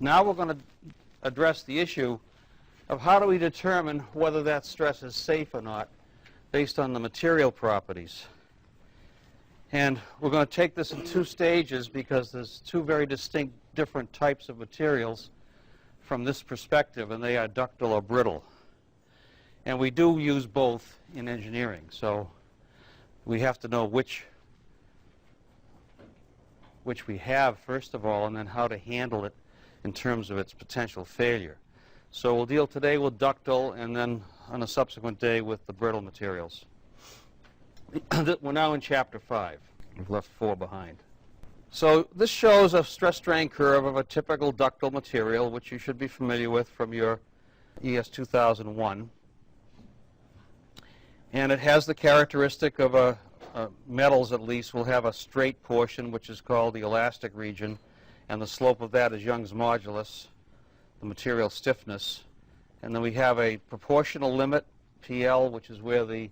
Now we're going to address the issue of how do we determine whether that stress is safe or not based on the material properties. And we're going to take this in two stages because there's two very distinct different types of materials from this perspective, and they are ductile or brittle. And we do use both in engineering, so we have to know which we have first of all, and then how to handle it in terms of its potential failure. So we'll deal today with ductile and then on a subsequent day with the brittle materials. We're now in Chapter 5. We've left 4 behind. So this shows a stress-strain curve of a typical ductile material, which you should be familiar with from your ES 2001. And it has the characteristic of metals, at least, will have a straight portion, which is called the elastic region, and the slope of that is Young's modulus, the material stiffness. And then we have a proportional limit, PL, which is where the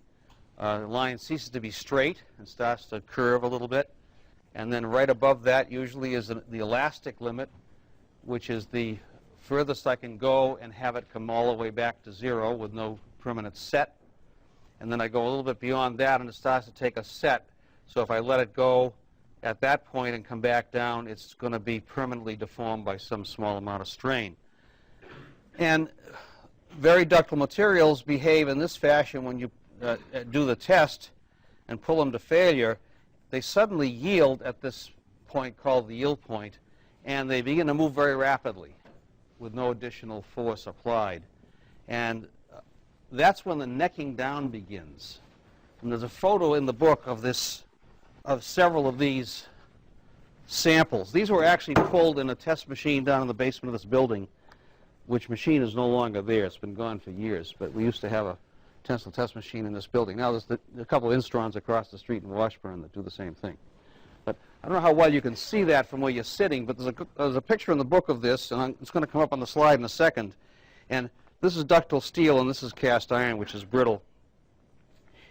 line ceases to be straight and starts to curve a little bit. And then right above that usually is the elastic limit, which is the furthest I can go and have it come all the way back to 0 with no permanent set. And then I go a little bit beyond that and it starts to take a set. So if I let it go at that point and come back down, it's going to be permanently deformed by some small amount of strain. And very ductile materials behave in this fashion when you do the test and pull them to failure. They suddenly yield at this point called the yield point, and they begin to move very rapidly with no additional force applied. And that's when the necking down begins. And there's a photo in the book of this, of several of these samples. These were actually pulled in a test machine down in the basement of this building, which machine is no longer there. It's been gone for years, but we used to have a tensile test machine in this building. Now there's a couple of Instrons across the street in Washburn that do the same thing. But I don't know how well you can see that from where you're sitting, but there's a picture in the book of this, and it's going to come up on the slide in a second. And this is ductile steel, and this is cast iron, which is brittle.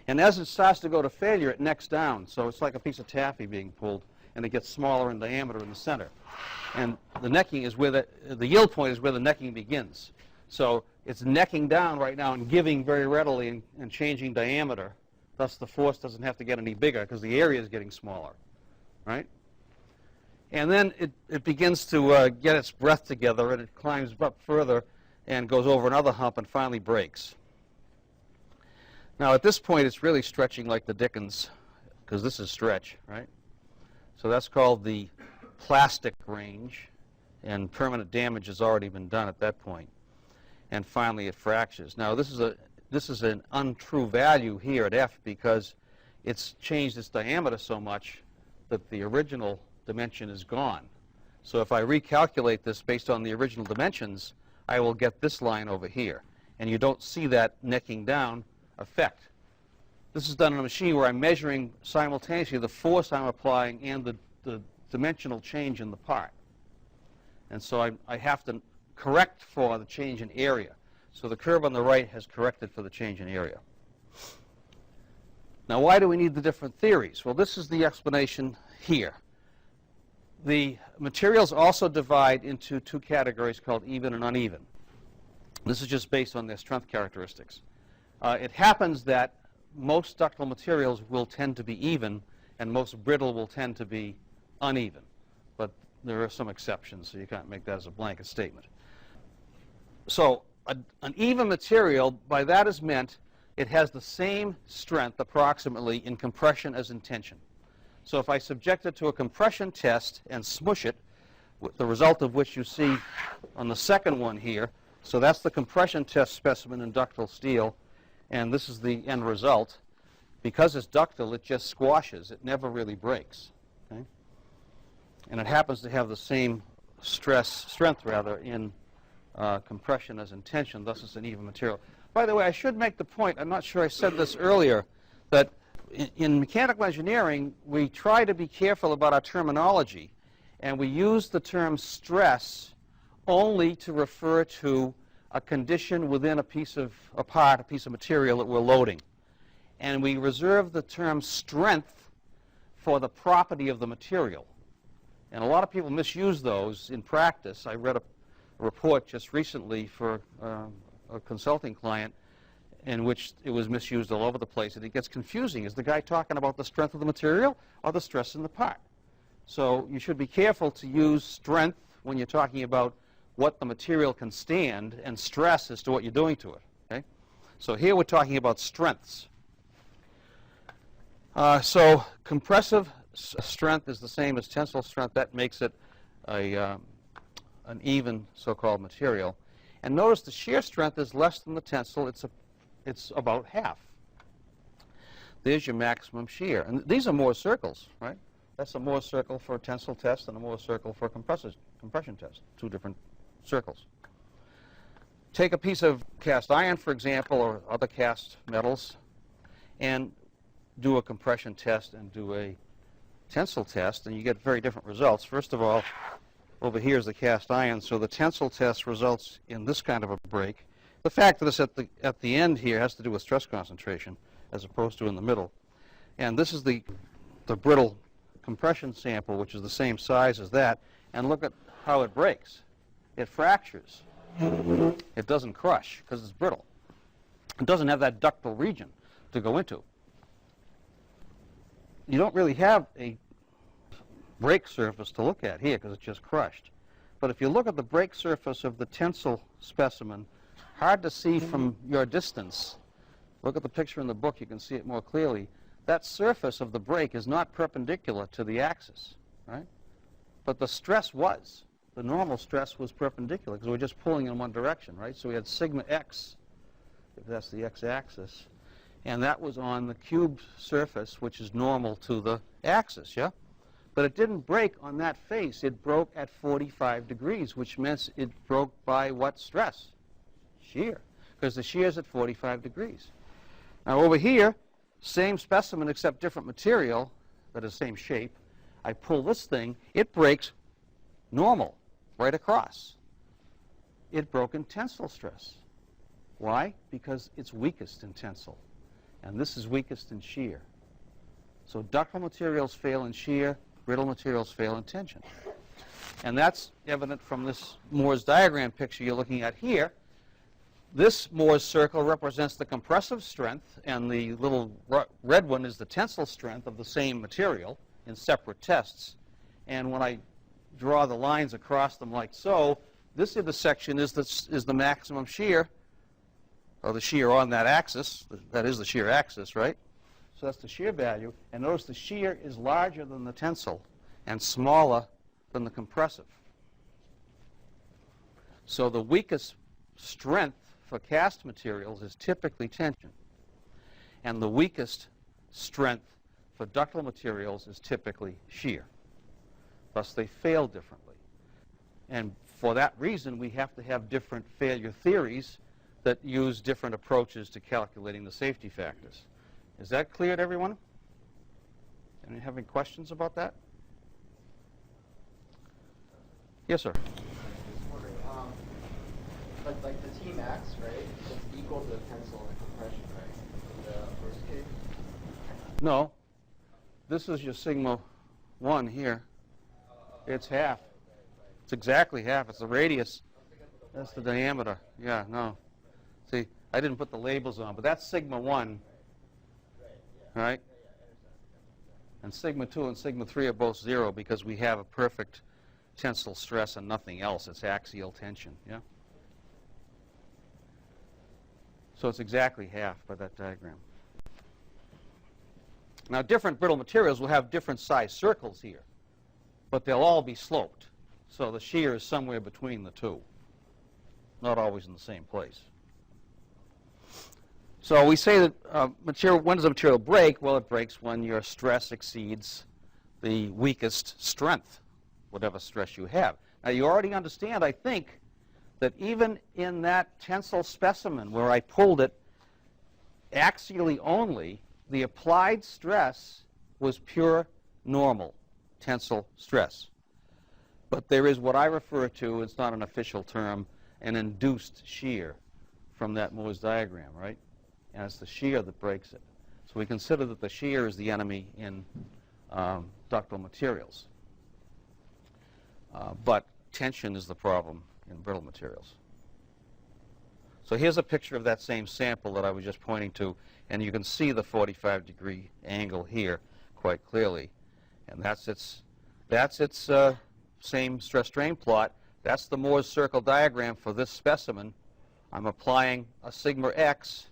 And as it starts to go to failure, it necks down. So it's like a piece of taffy being pulled, and it gets smaller in diameter in the center. And the necking is where the yield point is where the necking begins. So it's necking down right now and giving very readily and changing diameter. Thus, the force doesn't have to get any bigger because the area is getting smaller, right? And then it begins to get its breath together, and it climbs up further and goes over another hump and finally breaks. Now, at this point, it's really stretching like the dickens, because this is stretch, right? So that's called the plastic range, and permanent damage has already been done at that point. And finally, it fractures. Now, this is an untrue value here at F because it's changed its diameter so much that the original dimension is gone. So if I recalculate this based on the original dimensions, I will get this line over here. And you don't see that necking down effect. This is done in a machine where I'm measuring simultaneously the force I'm applying and the dimensional change in the part. And so I have to correct for the change in area. So the curve on the right has corrected for the change in area. Now, why do we need the different theories? Well, this is the explanation here. The materials also divide into two categories called even and uneven. This is just based on their strength characteristics. It happens that most ductile materials will tend to be even, and most brittle will tend to be uneven. But there are some exceptions, so you can't make that as a blanket statement. So an even material, by that is meant it has the same strength approximately in compression as in tension. So if I subject it to a compression test and smush it, the result of which you see on the second one here, so that's the compression test specimen in ductile steel, and this is the end result. Because it's ductile, it just squashes. It never really breaks. Okay? And it happens to have the same strength in compression as in tension, thus it's an even material. By the way, I should make the point, I'm not sure I said this earlier, that in mechanical engineering, we try to be careful about our terminology, and we use the term stress only to refer to a condition within a piece of material that we're loading. And we reserve the term strength for the property of the material. And a lot of people misuse those in practice. I read report just recently for a consulting client in which it was misused all over the place. And it gets confusing. Is the guy talking about the strength of the material or the stress in the part? So you should be careful to use strength when you're talking about what the material can stand and stress as to what you're doing to it. Okay? So here we're talking about strengths. So compressive strength is the same as tensile strength. That makes it an even so-called material. And notice the shear strength is less than the tensile. It's about half. There's your maximum shear. And these are Mohr's circles, right? That's a Mohr's circle for a tensile test and a Mohr's circle for a compression test. Two different circles. Take a piece of cast iron, for example, or other cast metals, and do a compression test and do a tensile test, and you get very different results. First of all, over here is the cast iron, so the tensile test results in this kind of a break. The fact that it's at the end here has to do with stress concentration as opposed to in the middle. And this is the brittle compression sample, which is the same size as that, and look at how it breaks. It fractures. It doesn't crush because it's brittle. It doesn't have that ductile region to go into. You don't really have a break surface to look at here because it's just crushed. But if you look at the break surface of the tensile specimen, hard to see from your distance. Look at the picture in the book, you can see it more clearly. That surface of the break is not perpendicular to the axis, right? But the stress was. The normal stress was perpendicular because we're just pulling in one direction, right? So we had sigma x, if that's the x-axis, and that was on the cube surface, which is normal to the axis, yeah? But it didn't break on that face. It broke at 45 degrees, which meant it broke by what stress? Shear, because the shear is at 45 degrees. Now over here, same specimen except different material, but the same shape. I pull this thing, it breaks normal, right across. It broke in tensile stress. Why? Because it's weakest in tensile, and this is weakest in shear. So ductile materials fail in shear, brittle materials fail in tension. And that's evident from this Mohr's diagram picture you're looking at here. This Mohr's circle represents the compressive strength, and the little red one is the tensile strength of the same material in separate tests. And when I draw the lines across them like so, this intersection is the maximum shear, or the shear on that axis. That is the shear axis, right? So that's the shear value. And notice the shear is larger than the tensile and smaller than the compressive. So the weakest strength for cast materials is typically tension, and the weakest strength for ductile materials is typically shear. Thus, they fail differently. And for that reason, we have to have different failure theories that use different approaches to calculating the safety factors. Is that clear to everyone? Any have any questions about that? Yes, sir. But like the T max, right, it's equal to the tensile and compression, right, in the first case? No. This is your sigma 1 here. It's half. It's exactly half. It's the radius. That's the diameter. Yeah, no. See, I didn't put the labels on, but that's sigma 1, right? And sigma 2 and sigma 3 are both 0 because we have a perfect tensile stress and nothing else. It's axial tension, yeah? So it's exactly half by that diagram. Now, different brittle materials will have different size circles here, but they'll all be sloped. So the shear is somewhere between the two, not always in the same place. So we say that when does a material break? Well, it breaks when your stress exceeds the weakest strength, whatever stress you have. Now, you already understand, I think, that even in that tensile specimen where I pulled it axially only, the applied stress was pure normal tensile stress. But there is what I refer to, it's not an official term, an induced shear from that Mohr's diagram, right? And it's the shear that breaks it. So we consider that the shear is the enemy in ductile materials. But tension is the problem in brittle materials. So here's a picture of that same sample that I was just pointing to, and you can see the 45-degree angle here quite clearly. And that's its same stress-strain plot. That's the Moore's circle diagram for this specimen. I'm applying a sigma x,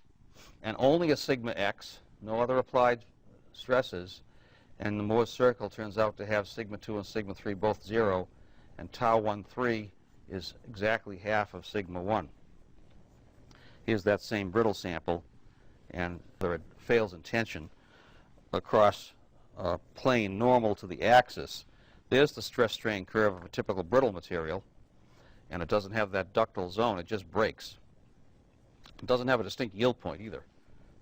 and only a sigma x, no other applied stresses, and the Moore's circle turns out to have sigma 2 and sigma 3 both 0, and tau 1,3 is exactly half of sigma 1. Here's that same brittle sample, and there it fails in tension across a plane normal to the axis. There's the stress-strain curve of a typical brittle material, and it doesn't have that ductile zone. It just breaks. It doesn't have a distinct yield point either.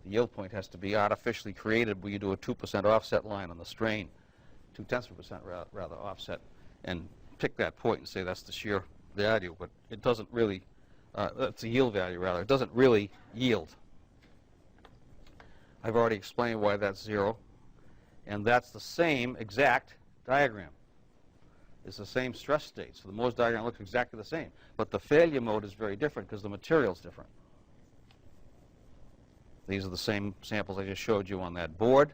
The yield point has to be artificially created where you do a 2% offset line on the strain, 0.2% rather offset, and pick that point and say that's the shear value, but it doesn't really, that's the yield value rather. It doesn't really yield. I've already explained why that's 0, and that's the same exact diagram. It's the same stress state, so the Moore's diagram looks exactly the same, but the failure mode is very different because the material's different. These are the same samples I just showed you on that board,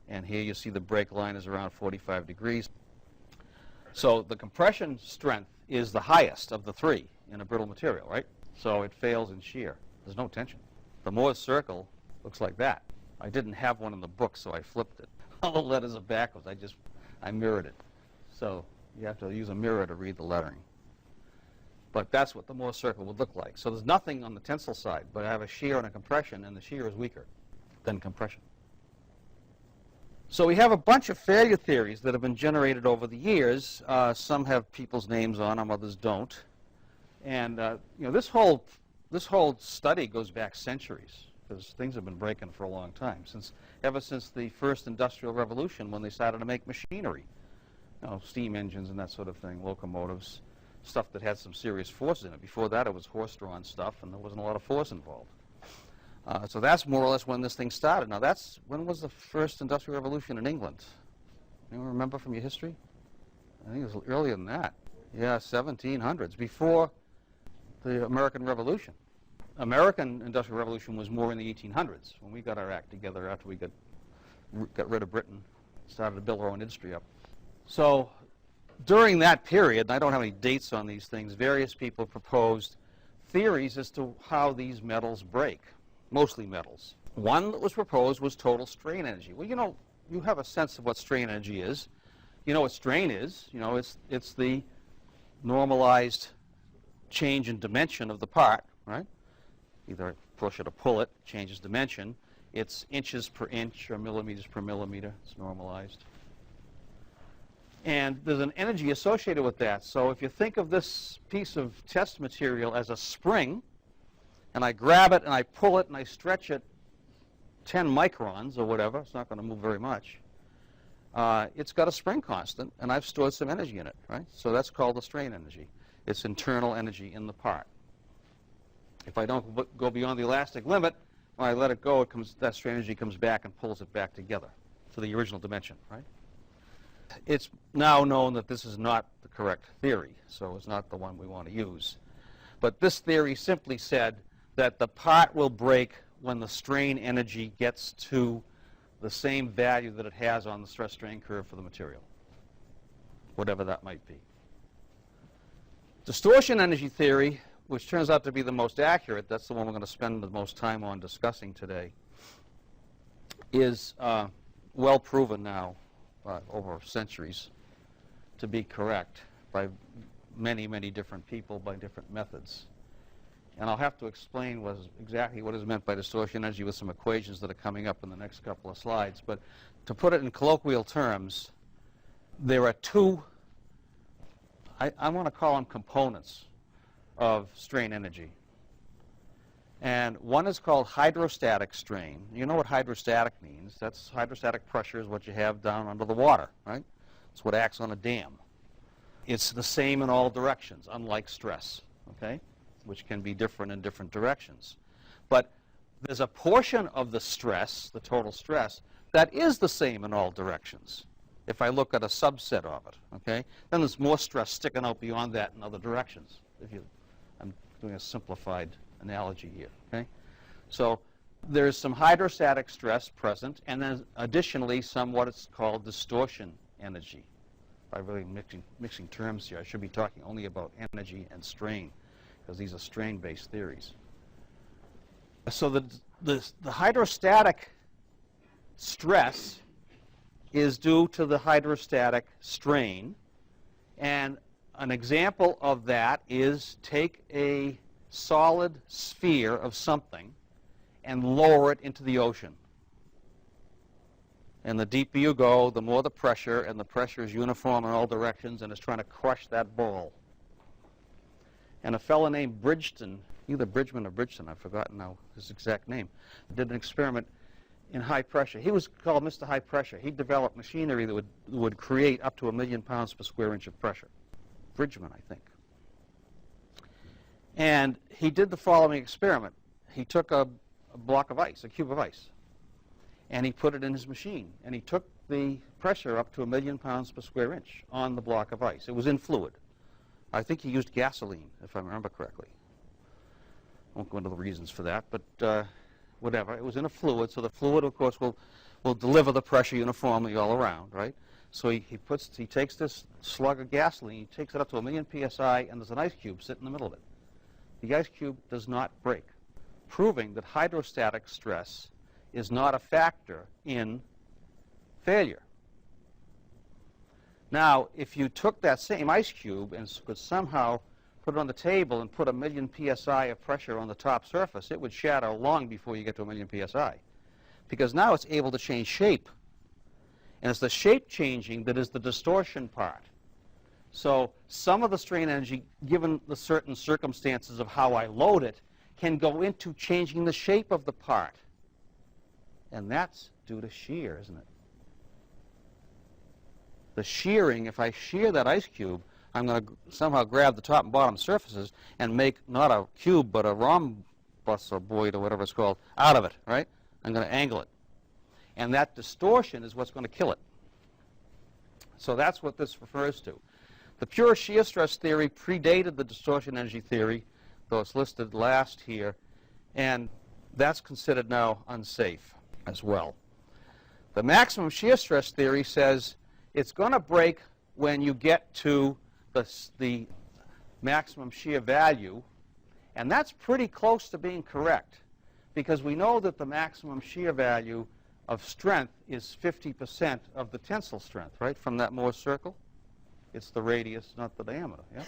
and here you see the break line is around 45 degrees. So the compression strength is the highest of the three in a brittle material, right? So it fails in shear. There's no tension. The Moore's circle looks like that. I didn't have one in the book, so I flipped it. All the letters are backwards. I mirrored it. So you have to use a mirror to read the lettering. But that's what the Moore's circle would look like. So there's nothing on the tensile side, but I have a shear and a compression, and the shear is weaker than compression. So we have a bunch of failure theories that have been generated over the years. Some have people's names on them, others don't. And this whole study goes back centuries, because things have been breaking for a long time, ever since the first industrial revolution, when they started to make machinery, steam engines and that sort of thing, locomotives, stuff that had some serious force in it. Before that, it was horse-drawn stuff, and there wasn't a lot of force involved. So that's more or less when this thing started. Now, when was the first industrial revolution in England? Anyone remember from your history? I think it was earlier than that. Yeah, 1700s, before the American Revolution. American industrial revolution was more in the 1800s, when we got our act together after we got rid of Britain, started to build our own industry up. So during that period, and I don't have any dates on these things, various people proposed theories as to how these metals break, mostly metals. One that was proposed was total strain energy. Well, you have a sense of what strain energy is. You know what strain is. It's the normalized change in dimension of the part, right? Either push it or pull it, changes dimension. It's inches per inch or millimeters per millimeter. It's normalized. And there's an energy associated with that. So if you think of this piece of test material as a spring, and I grab it and I pull it and I stretch it 10 microns or whatever, it's not going to move very much, it's got a spring constant, and I've stored some energy in it, right? So that's called the strain energy. It's internal energy in the part. If I don't go beyond the elastic limit, when I let it go, that strain energy comes back and pulls it back together to the original dimension, right? It's now known that this is not the correct theory, so it's not the one we want to use. But this theory simply said that the part will break when the strain energy gets to the same value that it has on the stress-strain curve for the material, whatever that might be. Distortion energy theory, which turns out to be the most accurate, that's the one we're going to spend the most time on discussing today, is well proven now over centuries to be correct by many, many different people by different methods. And I'll have to explain exactly what is meant by distortion energy with some equations that are coming up in the next couple of slides. But to put it in colloquial terms, there are two, I want to call them components of strain energy. And one is called hydrostatic strain. You know what hydrostatic means. That's hydrostatic pressure is what you have down under the water, right? It's what acts on a dam. It's the same in all directions, unlike stress, okay, which can be different in different directions. But there's a portion of the stress, the total stress, that is the same in all directions, if I look at a subset of it, okay? Then there's more stress sticking out beyond that in other directions. I'm doing a simplified analogy here, okay? So there's some hydrostatic stress present, and then additionally some what is called distortion energy. I'm really mixing terms here. I should be talking only about energy and strain, because these are strain-based theories. So the hydrostatic stress is due to the hydrostatic strain, and an example of that is take a solid sphere of something and lower it into the ocean. And the deeper you go, the more the pressure, and the pressure is uniform in all directions and is trying to crush that ball. And a fellow named Bridgeton, either Bridgman or Bridgeton, I've forgotten now his exact name, did an experiment in high pressure. He was called Mr. High Pressure. He developed machinery that would create up to 1,000,000 pounds per square inch of pressure. Bridgman, I think. And he did the following experiment. He took a block of ice, a cube of ice, and he put it in his machine. And he took the pressure up to 1,000,000 pounds per square inch on the block of ice. It was in fluid. I think he used gasoline, if I remember correctly. I won't go into the reasons for that, but whatever. It was in a fluid, so the fluid, of course, will deliver the pressure uniformly all around, right? So he takes this slug of gasoline, he takes it up to 1,000,000 psi, and there's an ice cube sitting in the middle of it. The ice cube does not break, proving that hydrostatic stress is not a factor in failure. Now, if you took that same ice cube and could somehow put it on the table and put 1,000,000 psi of pressure on the top surface, it would shatter long before you get to 1,000,000 psi. Because now it's able to change shape. And it's the shape changing that is the distortion part. So some of the strain energy, given the certain circumstances of how I load it, can go into changing the shape of the part. And that's due to shear, isn't it? The shearing, if I shear that ice cube, I'm going to somehow grab the top and bottom surfaces and make not a cube but a rhombus or boid or whatever it's called out of it, right? I'm going to angle it. And that distortion is what's going to kill it. So that's what this refers to. The pure shear stress theory predated the distortion energy theory, though it's listed last here, and that's considered now unsafe as well. The maximum shear stress theory says it's going to break when you get to the maximum shear value, and that's pretty close to being correct, because we know that the maximum shear value of strength is 50% of the tensile strength, right, from that Morse circle. It's the radius, not the diameter, yeah?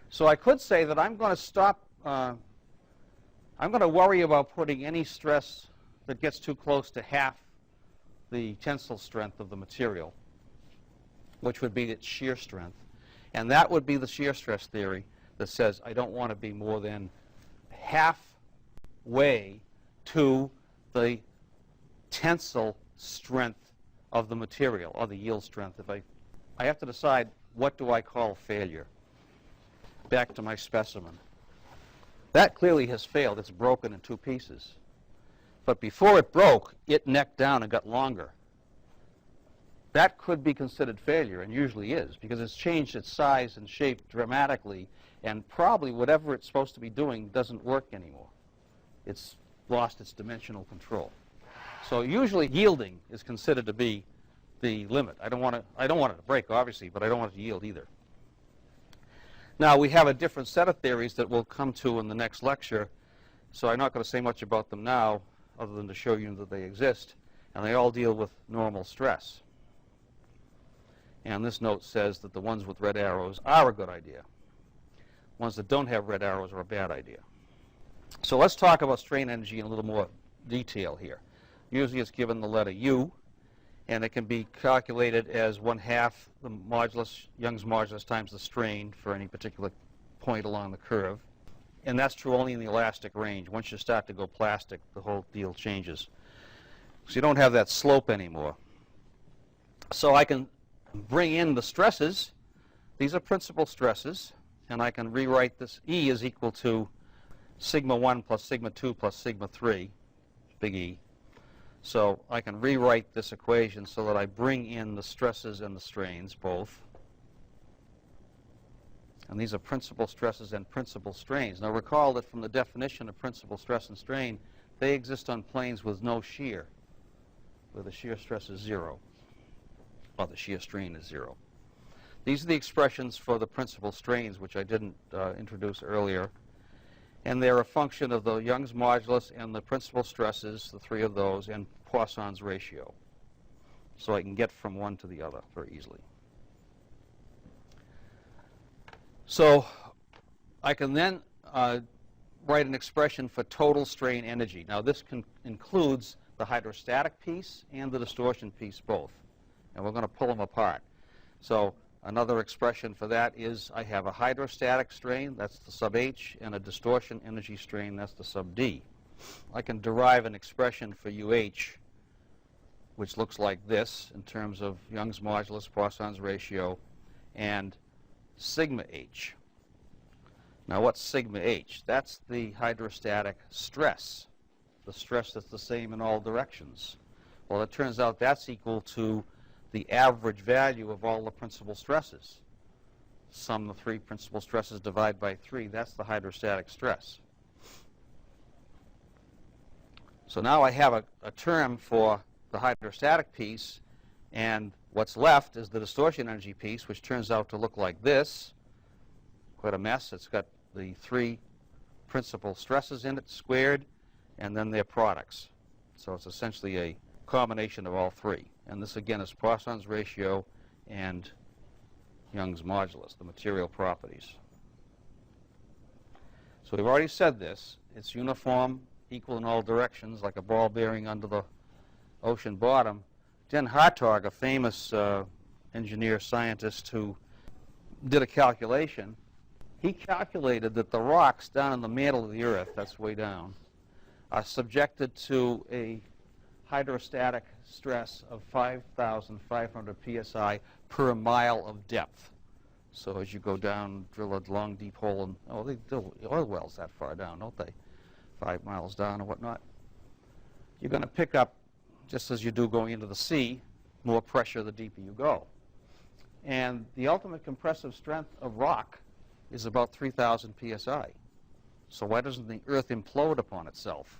So I could say that I'm going to stop, I'm going to worry about putting any stress that gets too close to half the tensile strength of the material, which would be its shear strength. And that would be the shear stress theory that says I don't want to be more than halfway to the tensile strength of the material, or the yield strength. If I have to decide, what do I call failure? Back to my specimen. That clearly has failed. It's broken in two pieces. But before it broke, it necked down and got longer. That could be considered failure, and usually is, because it's changed its size and shape dramatically, and probably whatever it's supposed to be doing doesn't work anymore. It's lost its dimensional control. So usually yielding is considered to be the limit. I don't want it to break, obviously, but I don't want it to yield either. Now, we have a different set of theories that we'll come to in the next lecture, so I'm not going to say much about them now, other than to show you that they exist, and they all deal with normal stress. And this note says that the ones with red arrows are a good idea. Ones that don't have red arrows are a bad idea. So let's talk about strain energy in a little more detail here. Usually it's given the letter U, and it can be calculated as 1/2 the modulus, Young's modulus, times the strain for any particular point along the curve. And that's true only in the elastic range. Once you start to go plastic, the whole deal changes. So you don't have that slope anymore. So I can bring in the stresses. These are principal stresses, and I can rewrite this. E is equal to sigma 1 plus sigma 2 plus sigma 3, big E. So I can rewrite this equation so that I bring in the stresses and the strains both. And these are principal stresses and principal strains. Now recall that from the definition of principal stress and strain, they exist on planes with no shear, where the shear stress is 0, or the shear strain is 0. These are the expressions for the principal strains, which I didn't introduce earlier. And they're a function of the Young's modulus and the principal stresses, the three of those, and Poisson's ratio. So I can get from one to the other very easily. So I can then write an expression for total strain energy. Now this includes the hydrostatic piece and the distortion piece both. And we're going to pull them apart. So another expression for that is I have a hydrostatic strain, that's the sub H, and a distortion energy strain, that's the sub D. I can derive an expression for UH, which looks like this in terms of Young's modulus, Poisson's ratio, and sigma H. Now what's sigma H? That's the hydrostatic stress, the stress that's the same in all directions. Well, it turns out that's equal to the average value of all the principal stresses. Sum the three principal stresses, divide by 3, that's the hydrostatic stress. So now I have a term for the hydrostatic piece, and what's left is the distortion energy piece, which turns out to look like this. Quite a mess. It's got the 3 principal stresses in it squared, and then their products. So it's essentially a combination of all 3. And this, again, is Poisson's ratio and Young's modulus, the material properties. So we've already said this. It's uniform, equal in all directions, like a ball bearing under the ocean bottom. Den Hartog, a famous engineer scientist who did a calculation, he calculated that the rocks down in the mantle of the Earth, that's way down, are subjected to a hydrostatic stress of 5,500 psi per mile of depth. So as you go down, drill a long, deep hole, and they drill oil wells that far down, don't they? 5 miles down or whatnot. You're going to pick up, just as you do going into the sea, more pressure the deeper you go. And the ultimate compressive strength of rock is about 3,000 psi. So why doesn't the Earth implode upon itself?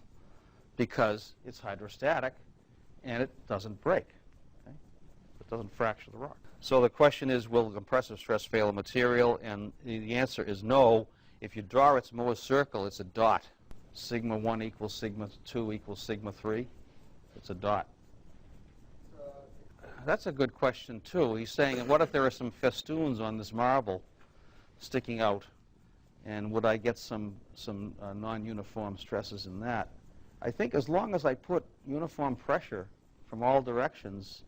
Because it's hydrostatic and it doesn't break. Okay? It doesn't fracture the rock. So the question is, will the compressive stress fail a material? And the answer is no. If you draw its Mohs circle, it's a dot. Sigma 1 equals sigma 2 equals sigma 3. It's a dot. That's a good question, too. He's saying, what if there are some festoons on this marble sticking out? And would I get some non-uniform stresses in that? I think as long as I put uniform pressure from all directions,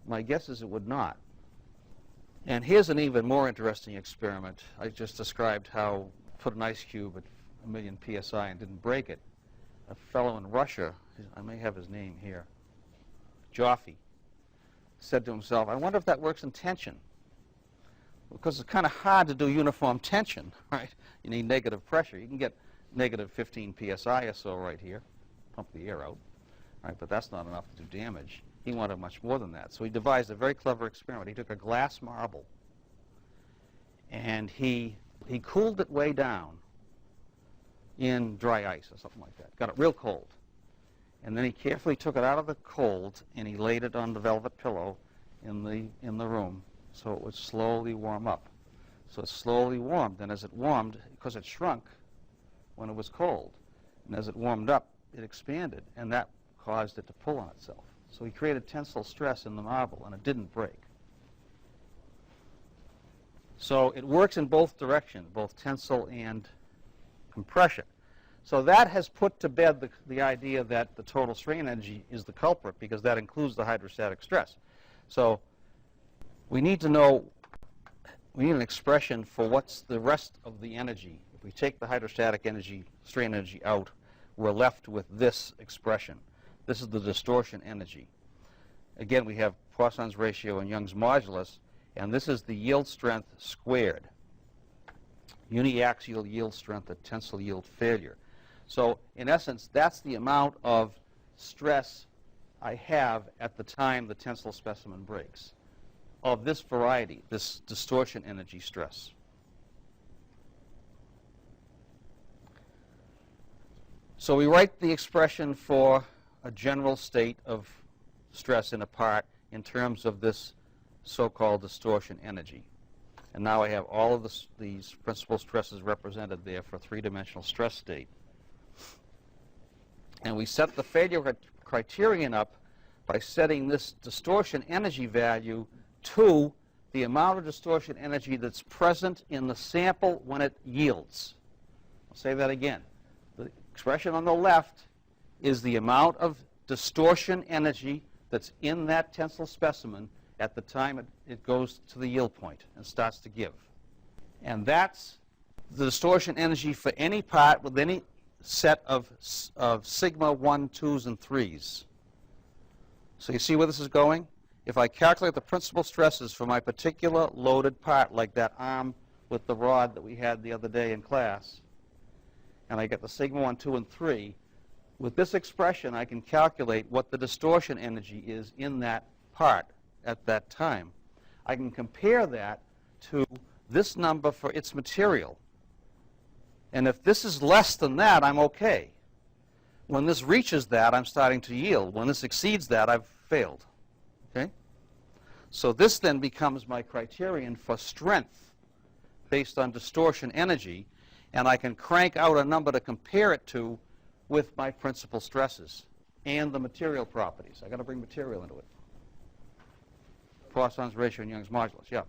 my guess is it would not. And here's an even more interesting experiment. I just described how put an ice cube at 1,000,000 psi and didn't break it. A fellow in Russia, I may have his name here, Joffe, said to himself, I wonder if that works in tension. Because it's kind of hard to do uniform tension, right? You need negative pressure. You can get negative 15 psi or so right here, pump the air out, right? But that's not enough to do damage. He wanted much more than that. So he devised a very clever experiment. He took a glass marble and he cooled it way down in dry ice or something like that. Got it real cold. And then he carefully took it out of the cold and he laid it on the velvet pillow in the room so it would slowly warm up. So it slowly warmed, and as it warmed, because it shrunk when it was cold, and as it warmed up, it expanded, and that caused it to pull on itself. So he created tensile stress in the marble, and it didn't break. So it works in both directions, both tensile and compression. So that has put to bed the idea that the total strain energy is the culprit, because that includes the hydrostatic stress. So we need to know, we need an expression for what's the rest of the energy. If we take the hydrostatic energy, strain energy out, we're left with this expression. This is the distortion energy. Again, we have Poisson's ratio and Young's modulus, and this is the yield strength squared. Uniaxial yield strength at tensile yield failure. So in essence, that's the amount of stress I have at the time the tensile specimen breaks, of this variety, this distortion energy stress. So we write the expression for a general state of stress in a part in terms of this so-called distortion energy. And now I have all of these principal stresses represented there for a three-dimensional stress state. And we set the failure criterion up by setting this distortion energy value to the amount of distortion energy that's present in the sample when it yields. I'll say that again. The expression on the left is the amount of distortion energy that's in that tensile specimen at the time it goes to the yield point and starts to give. And that's the distortion energy for any part with any set of sigma 1, 2s, and 3s. So you see where this is going? If I calculate the principal stresses for my particular loaded part, like that arm with the rod that we had the other day in class, and I get the sigma 1, 2, and 3, with this expression I can calculate what the distortion energy is in that part at that time. I can compare that to this number for its material. And if this is less than that, I'm okay. When this reaches that, I'm starting to yield. When this exceeds that, I've failed. Okay? So this then becomes my criterion for strength based on distortion energy, and I can crank out a number to compare it to with my principal stresses and the material properties. I've got to bring material into it. Poisson's ratio and Young's modulus, yeah.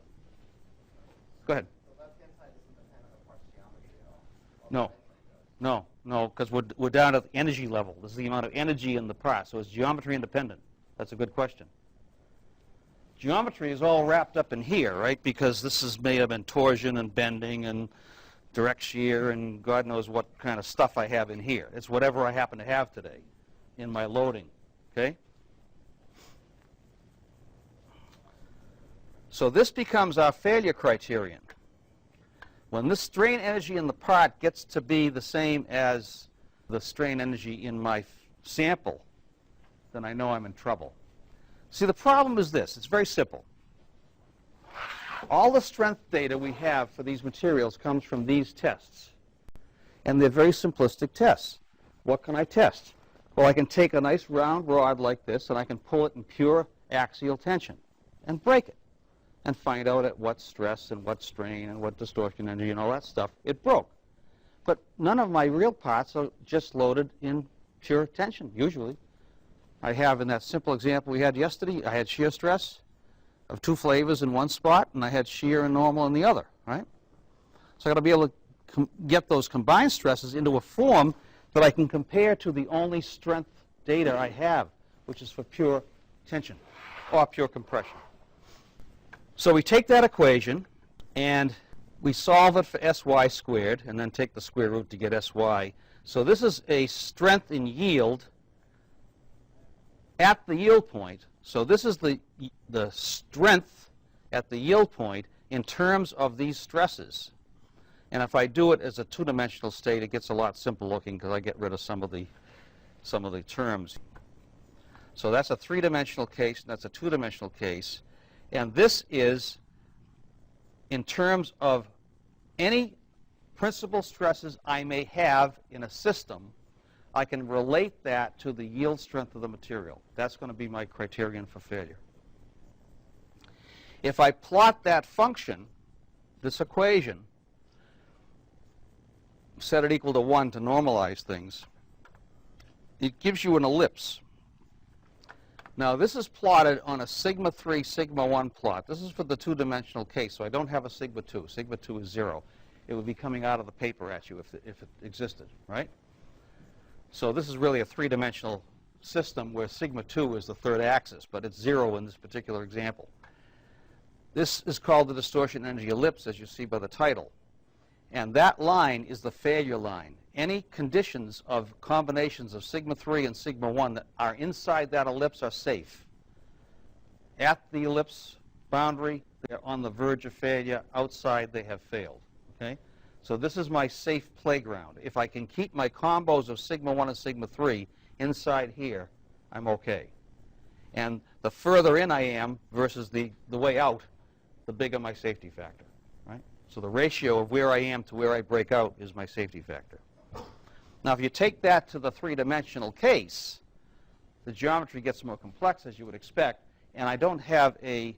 Go ahead. The left-hand side isn't dependent on parts geometry at all? No, because we're down at the energy level. This is the amount of energy in the part, so it's geometry independent. That's a good question. Geometry is all wrapped up in here, right, because this is made of torsion and bending and direct shear and God knows what kind of stuff I have in here. It's whatever I happen to have today in my loading, okay? So this becomes our failure criterion. When this strain energy in the part gets to be the same as the strain energy in my sample, then I know I'm in trouble. See, the problem is this. It's very simple. All the strength data we have for these materials comes from these tests. And they're very simplistic tests. What can I test? Well, I can take a nice round rod like this, and I can pull it in pure axial tension and break it and find out at what stress and what strain and what distortion energy and all that stuff it broke. But none of my real parts are just loaded in pure tension, usually. I have, in that simple example we had yesterday, I had shear stress of two flavors in one spot, and I had shear and normal in the other, right? So I've got to be able to get those combined stresses into a form that I can compare to the only strength data I have, which is for pure tension or pure compression. So we take that equation and we solve it for SY squared and then take the square root to get SY. So this is a strength in yield at the yield point. So this is the strength at the yield point in terms of these stresses. And if I do it as a two-dimensional state, it gets a lot simpler looking because I get rid of some of the terms. So that's a three-dimensional case, and that's a two-dimensional case. And this is in terms of any principal stresses I may have in a system. I can relate that to the yield strength of the material. That's going to be my criterion for failure. If I plot that function, this equation, set it equal to 1 to normalize things, it gives you an ellipse. Now, this is plotted on a sigma 3, sigma 1 plot. This is for the two-dimensional case, so I don't have a sigma 2. Sigma 2 is 0. It would be coming out of the paper at you if it existed, right? So this is really a three-dimensional system where sigma 2 is the third axis, but it's 0 in this particular example. This is called the distortion energy ellipse, as you see by the title. And that line is the failure line. Any conditions of combinations of sigma 3 and sigma 1 that are inside that ellipse are safe. At the ellipse boundary, they're on the verge of failure. Outside, they have failed. Okay? So this is my safe playground. If I can keep my combos of sigma 1 and sigma 3 inside here, I'm okay. And the further in I am versus the way out, the bigger my safety factor. Right? So the ratio of where I am to where I break out is my safety factor. Now, if you take that to the three-dimensional case, the geometry gets more complex, as you would expect, and I don't have a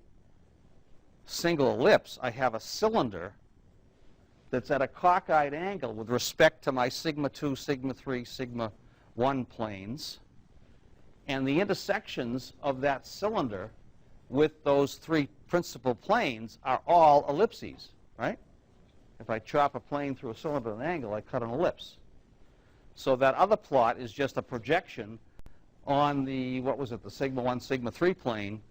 single ellipse. I have a cylinder that's at a cockeyed angle with respect to my sigma 2, sigma 3, sigma 1 planes, and the intersections of that cylinder with those three principal planes are all ellipses, right? If I chop a plane through a cylinder at an angle, I cut an ellipse. So that other plot is just a projection on the, what was it, the sigma 1, sigma 3 plane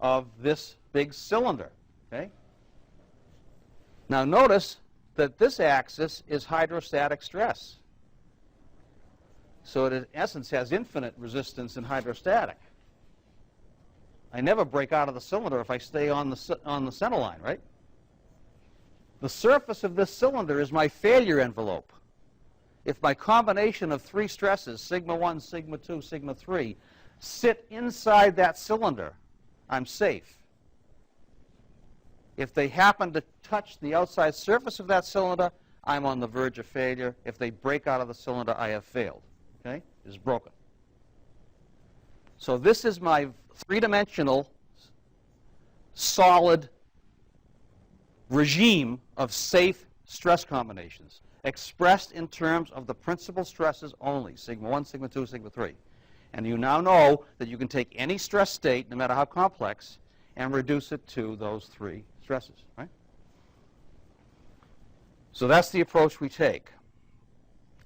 of this big cylinder, okay? Now notice that this axis is hydrostatic stress. So it, in essence, has infinite resistance in hydrostatic. I never break out of the cylinder if I stay on the center line, right? The surface of this cylinder is my failure envelope. If my combination of three stresses, sigma 1, sigma 2, sigma 3, sit inside that cylinder, I'm safe. If they happen to touch the outside surface of that cylinder, I'm on the verge of failure. If they break out of the cylinder, I have failed. Okay? It's broken. So this is my three-dimensional solid regime of safe stress combinations, expressed in terms of the principal stresses only, sigma 1, sigma 2, sigma 3. And you now know that you can take any stress state, no matter how complex, and reduce it to those three stresses, right? So that's the approach we take.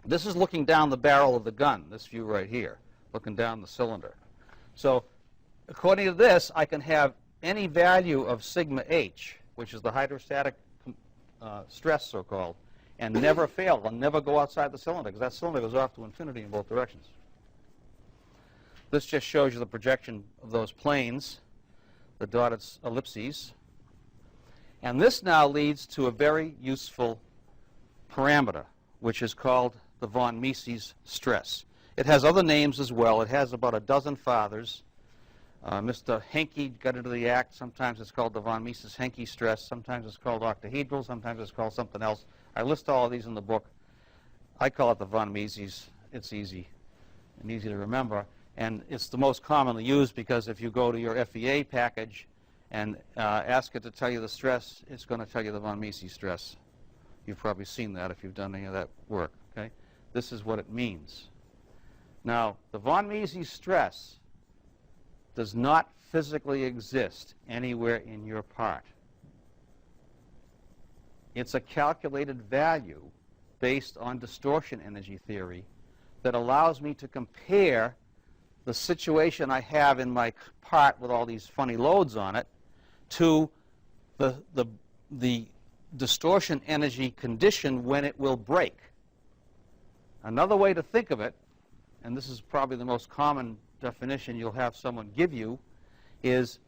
This is looking down the barrel of the gun, this view right here, looking down the cylinder. So according to this, I can have any value of sigma h, which is the hydrostatic stress, so-called, and never fail. I'll never go outside the cylinder, because that cylinder goes off to infinity in both directions. This just shows you the projection of those planes, the dotted ellipses. And this now leads to a very useful parameter, which is called the von Mises stress. It has other names as well. It has about a dozen fathers. Mr. Henke got into the act. Sometimes it's called the von Mises-Henke stress. Sometimes it's called octahedral. Sometimes it's called something else. I list all of these in the book. I call it the von Mises. It's easy and easy to remember. And it's the most commonly used because if you go to your FEA package and ask it to tell you the stress, it's going to tell you the von Mises stress. You've probably seen that if you've done any of that work. Okay? This is what it means. Now, the von Mises stress does not physically exist anywhere in your part. It's a calculated value based on distortion energy theory that allows me to compare the situation I have in my part with all these funny loads on it to the distortion energy condition when it will break. Another way to think of it, and this is probably the most common definition you'll have someone give you, is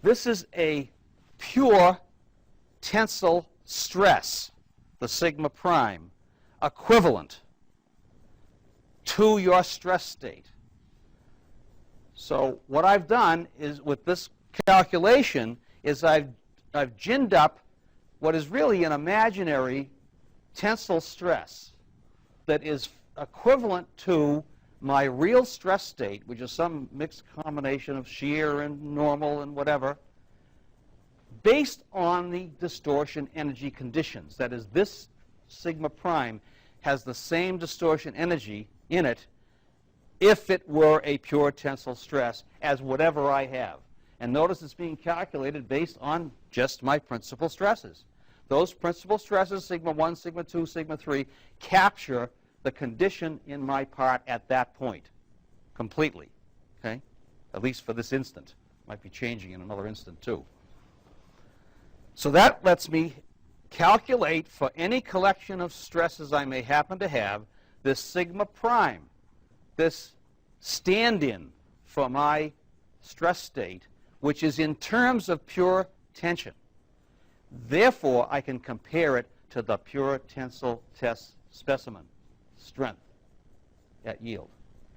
this is a pure tensile stress, the sigma prime, equivalent to your stress state. So what I've done is, with this calculation, is I've ginned up what is really an imaginary tensile stress that is equivalent to my real stress state, which is some mixed combination of shear and normal and whatever, based on the distortion energy conditions. That is, this sigma prime has the same distortion energy in it if it were a pure tensile stress as whatever I have. And notice it's being calculated based on just my principal stresses. Those principal stresses, sigma 1, sigma 2, sigma 3, capture the condition in my part at that point completely, okay? At least for this instant. Might be changing in another instant too. So that lets me calculate for any collection of stresses I may happen to have this sigma prime, this stand-in for my stress state, which is in terms of pure tension. Therefore, I can compare it to the pure tensile test specimen strength at yield,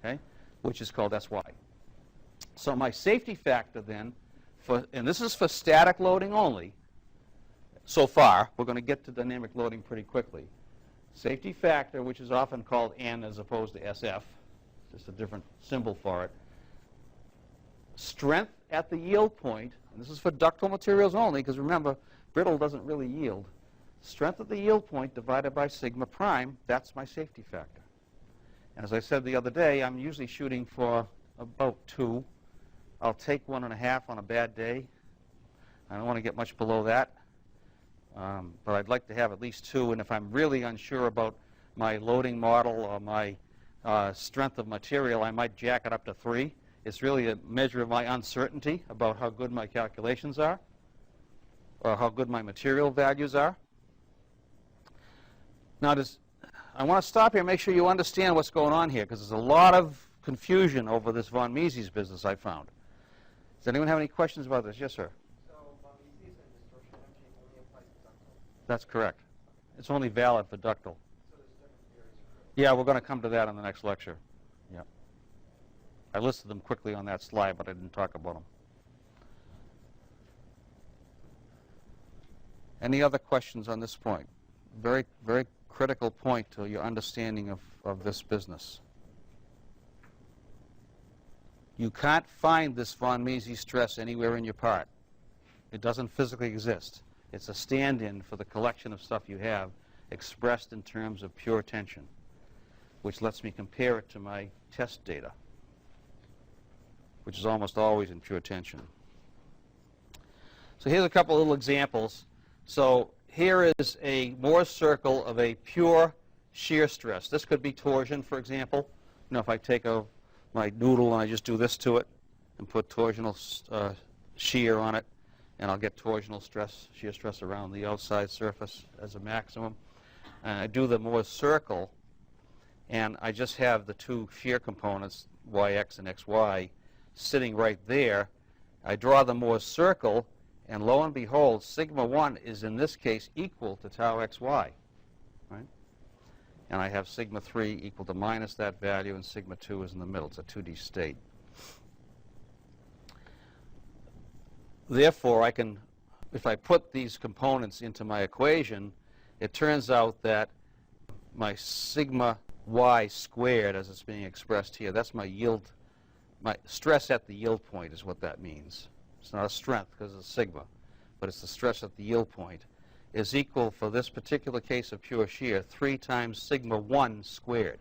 okay, which is called SY. So my safety factor then, and this is for static loading only, so far. We're going to get to dynamic loading pretty quickly. Safety factor, which is often called N as opposed to SF, just a different symbol for it. Strength at the yield point, and this is for ductile materials only, because remember, brittle doesn't really yield. Strength at the yield point divided by sigma prime, that's my safety factor. And as I said the other day, I'm usually shooting for about 2. I'll take 1.5 on a bad day. I don't want to get much below that. But I'd like to have at least 2, and if I'm really unsure about my loading model or my strength of material, I might jack it up to 3. It's really a measure of my uncertainty about how good my calculations are or how good my material values are. Now, I want to stop here and make sure you understand what's going on here, because there's a lot of confusion over this von Mises business I found. Does anyone have any questions about this? Yes, sir. So von Mises and distortion energy only applies to ductile? That's correct. It's only valid for ductile. So there's different theories for it? Yeah, we're going to come to that in the next lecture. Yeah. I listed them quickly on that slide, but I didn't talk about them. Any other questions on this point? Very, very critical point to your understanding of this business. You can't find this von Mises stress anywhere in your part. It doesn't physically exist. It's a stand-in for the collection of stuff you have expressed in terms of pure tension, which lets me compare it to my test data, which is almost always in pure tension. So here's a couple little examples. So here is a Mohr's circle of a pure shear stress. This could be torsion, for example. You know, if I take my noodle and I just do this to it and put torsional shear on it, and I'll get torsional stress, shear stress around the outside surface as a maximum. And I do the Mohr's circle, and I just have the 2 shear components, yx and xy, sitting right there. I draw the Mohr's circle, and lo and behold, sigma 1 is in this case equal to tau xy, right? And I have sigma 3 equal to minus that value, and sigma 2 is in the middle. It's a 2D state. Therefore, I can, if I put these components into my equation, it turns out that my sigma y squared, as it's being expressed here, that's my yield, my stress at the yield point is what that means. It's not a strength because it's sigma, but it's the stress at the yield point, is equal, for this particular case of pure shear, 3 times sigma 1 squared.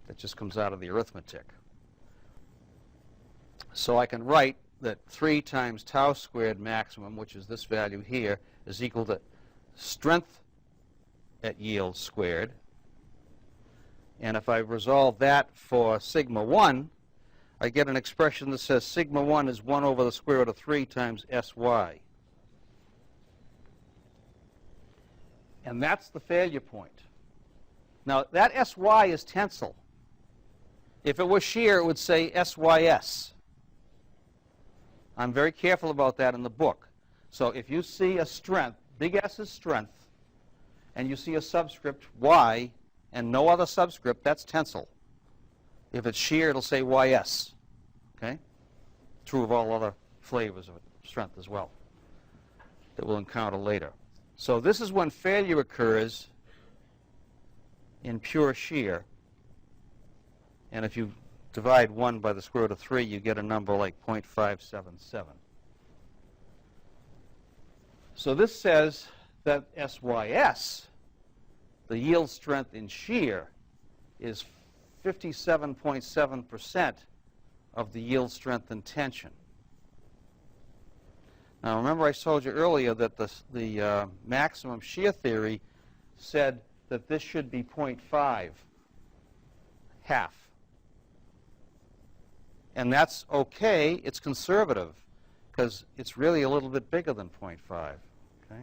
That just comes out of the arithmetic. So I can write that 3 times tau squared maximum, which is this value here, is equal to strength at yield squared. And if I resolve that for sigma 1, I get an expression that says sigma 1 is 1 over the square root of 3 times sy. And that's the failure point. Now, that sy is tensile. If it was shear, it would say sys. I'm very careful about that in the book. So if you see a strength, big S is strength, and you see a subscript y and no other subscript, that's tensile. If it's shear, it'll say ys. Okay? True of all other flavors of strength as well that we'll encounter later. So this is when failure occurs in pure shear. And if you divide 1 by the square root of 3, you get a number like 0.577. So this says that SYS, the yield strength in shear, is 57.7% of the yield strength in tension. Now remember I told you earlier that the maximum shear theory said that this should be 0.5, half. And that's okay, it's conservative, because it's really a little bit bigger than 0.5. Okay?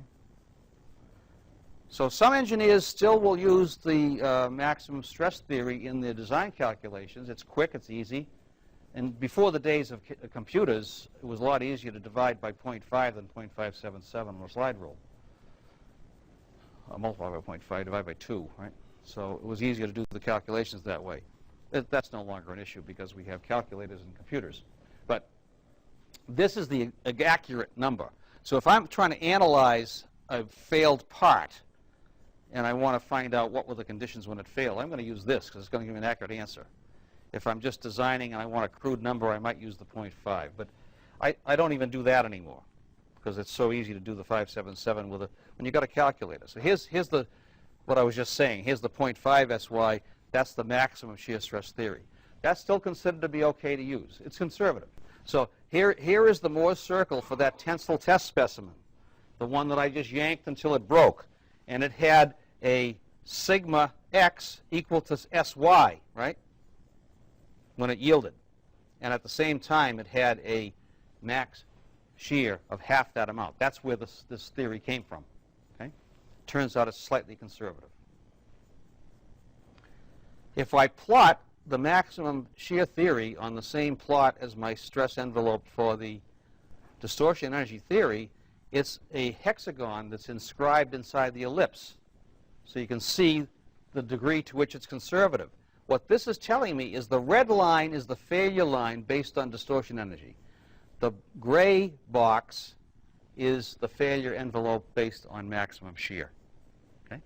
So some engineers still will use the maximum stress theory in their design calculations. It's quick, it's easy. And before the days of computers, it was a lot easier to divide by 0.5 than 0.577 on a slide rule. Multiply by 0.5, divide by 2, right? So it was easier to do the calculations that way. That's no longer an issue because we have calculators and computers. But this is the accurate number. So if I'm trying to analyze a failed part, and I want to find out what were the conditions when it failed, I'm going to use this because it's going to give me an accurate answer. If I'm just designing and I want a crude number, I might use the 0.5. But I don't even do that anymore because it's so easy to do the 577 when you've got a calculator. So here's what I was just saying. Here's the 0.5 SY. That's the maximum shear stress theory. That's still considered to be okay to use. It's conservative. So here is the Morse circle for that tensile test specimen, the one that I just yanked until it broke. And it had a sigma x equal to SY, right, when it yielded. And at the same time, it had a max shear of half that amount. That's where this theory came from. Okay? Turns out it's slightly conservative. If I plot the maximum shear theory on the same plot as my stress envelope for the distortion energy theory, it's a hexagon that's inscribed inside the ellipse. So you can see the degree to which it's conservative. What this is telling me is the red line is the failure line based on distortion energy. The gray box is the failure envelope based on maximum shear. Okay?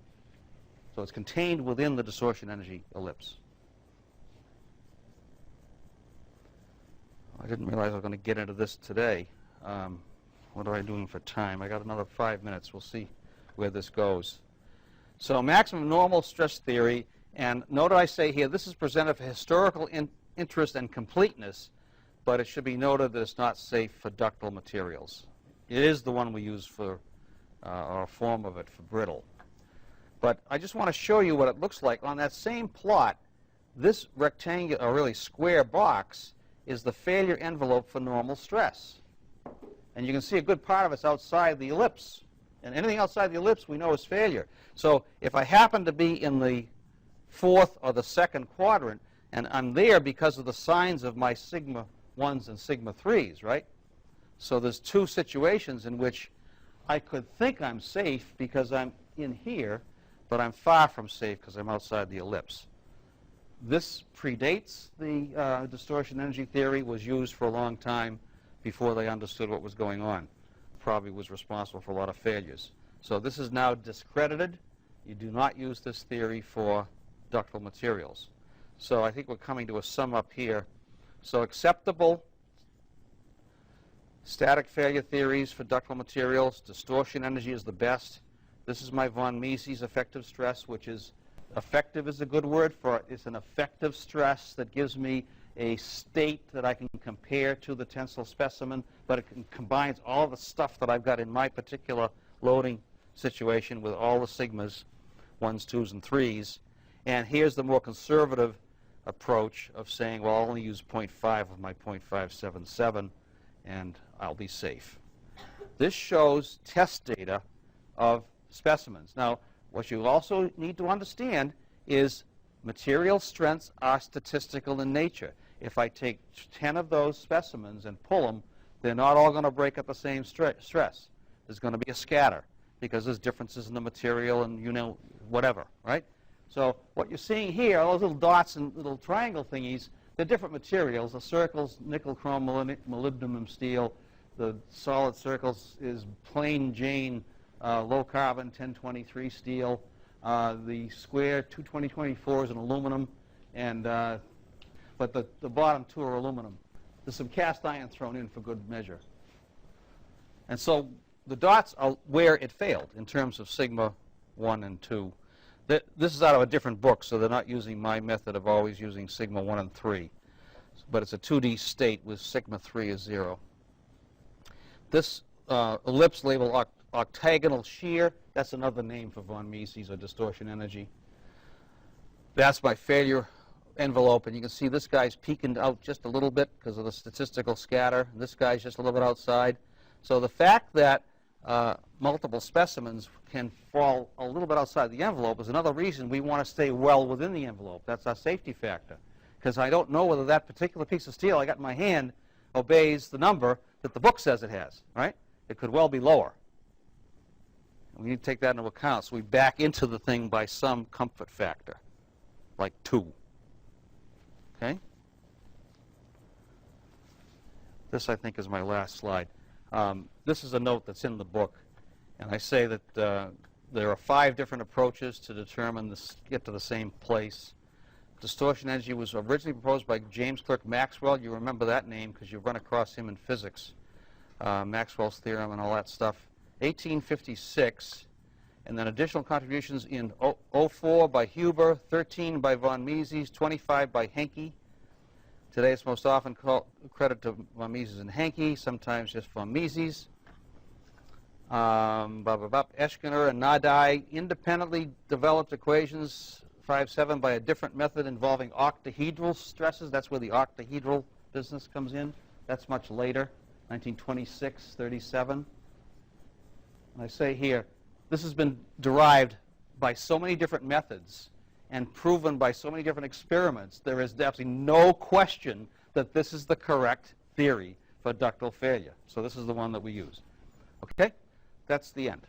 So it's contained within the distortion energy ellipse. I didn't realize I was going to get into this today. What am I doing for time? I got another 5 minutes. We'll see where this goes. So maximum normal stress theory, and note what I say here, this is presented for historical interest and completeness, but it should be noted that it's not safe for ductile materials. It is the one we use for, or a form of it for brittle. But I just want to show you what it looks like. On that same plot, this rectangular, or really square box, is the failure envelope for normal stress. And you can see a good part of it's outside the ellipse. And anything outside the ellipse we know is failure. So if I happen to be in the fourth or the second quadrant, and I'm there because of the signs of my sigma 1s and sigma 3s, right? So there's two situations in which I could think I'm safe because I'm in here, but I'm far from safe because I'm outside the ellipse. This predates the distortion energy theory, was used for a long time before they understood what was going on. Probably was responsible for a lot of failures. So this is now discredited. You do not use this theory for ductile materials. So I think we're coming to a sum up here. So acceptable static failure theories for ductile materials. Distortion energy is the best. This is my von Mises effective stress, which is effective is a good word for it. It's an effective stress that gives me a state that I can compare to the tensile specimen, but it combines all the stuff that I've got in my particular loading situation with all the sigmas, 1s, 2s, and 3s. And here's the more conservative approach of saying, well, I'll only use 0.5 of my 0.577, and I'll be safe. This shows test data of specimens. Now, what you also need to understand is material strengths are statistical in nature. If I take 10 of those specimens and pull them, they're not all going to break at the same stress. There's going to be a scatter because there's differences in the material and, you know, whatever, right? So what you're seeing here, all those little dots and little triangle thingies, they're different materials. The circles, nickel, chrome, molybdenum, steel. The solid circles is plain Jane, low carbon 1023 steel. The square 22024 is an aluminum, and but the bottom two are aluminum. There's some cast iron thrown in for good measure. And so the dots are where it failed in terms of sigma 1 and 2. This is out of a different book, so they're not using my method of always using sigma 1 and 3. But it's a 2D state with sigma 3 is 0. This ellipse labeled octagonal shear, that's another name for von Mises or distortion energy. That's my failure envelope, and you can see this guy's peeking out just a little bit because of the statistical scatter. This guy's just a little bit outside. So the fact that multiple specimens can fall a little bit outside the envelope is another reason we want to stay well within the envelope. That's our safety factor, because I don't know whether that particular piece of steel I got in my hand obeys the number that the book says it has, right? It could well be lower. We need to take that into account. So we back into the thing by some comfort factor, like 2. Okay? This, I think, is my last slide. This is a note that's in the book. And I say that There are 5 different approaches to determine this, get to the same place. Distortion energy was originally proposed by James Clerk Maxwell. You remember that name because you've run across him in physics, Maxwell's theorem and all that stuff. 1856, and then additional contributions in 04 by Huber, 13 by von Mises, 25 by Henke. Today it's most often credited to von Mises and Henke, sometimes just von Mises. Eschkener and Nadai independently developed equations 5-7 by a different method involving octahedral stresses. That's where the octahedral business comes in. That's much later, 1926, 37. And I say here, this has been derived by so many different methods and proven by so many different experiments, there is absolutely no question that this is the correct theory for ductile failure. So this is the one that we use. Okay? That's the end.